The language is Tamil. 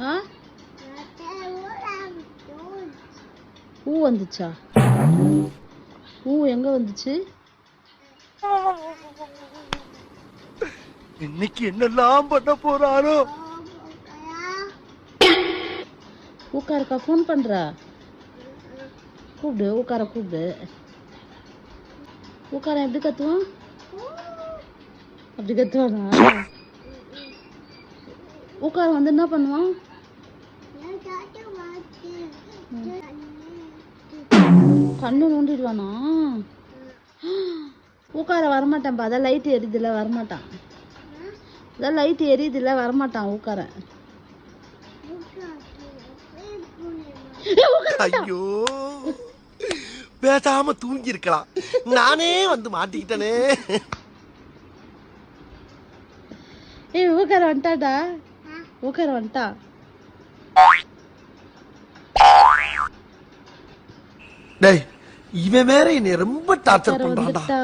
ஆ ஊ வந்துச்சா? ஊ எங்க வந்துச்சு? இன்னைக்கு என்னெல்லாம் பண்ண போறாரோ? ஊக்காருக்கா ஃபோன் பண்றா? கூப்பிடு, ஊக்கார கூப்பிடு. ஊக்கார எப்படி கத்துவான்? அப்படி கத்துவானா? ஊக்கார வந்து என்ன பண்ணுவான்? கண்ணு நோண்டிடுவானா? ஊக்கார வரமாட்டான். அதான் லைட் எரியுதுல, வரமாட்டான். அதான் லைட் எரியுதுல, வரமாட்டான் ஊக்கார. ஐயோ, பேசாம தூங்கி இருக்கலாம். நானே வந்து மாட்டிக்கிட்டனே. ஏய், ஊக்கார வந்துட்டாடா. ஊக்கார வந்துட்டா. டேய், இவன் வேற என்னை ரொம்ப டார்ச்சர் பண்றான்டா. வந்துட்டா.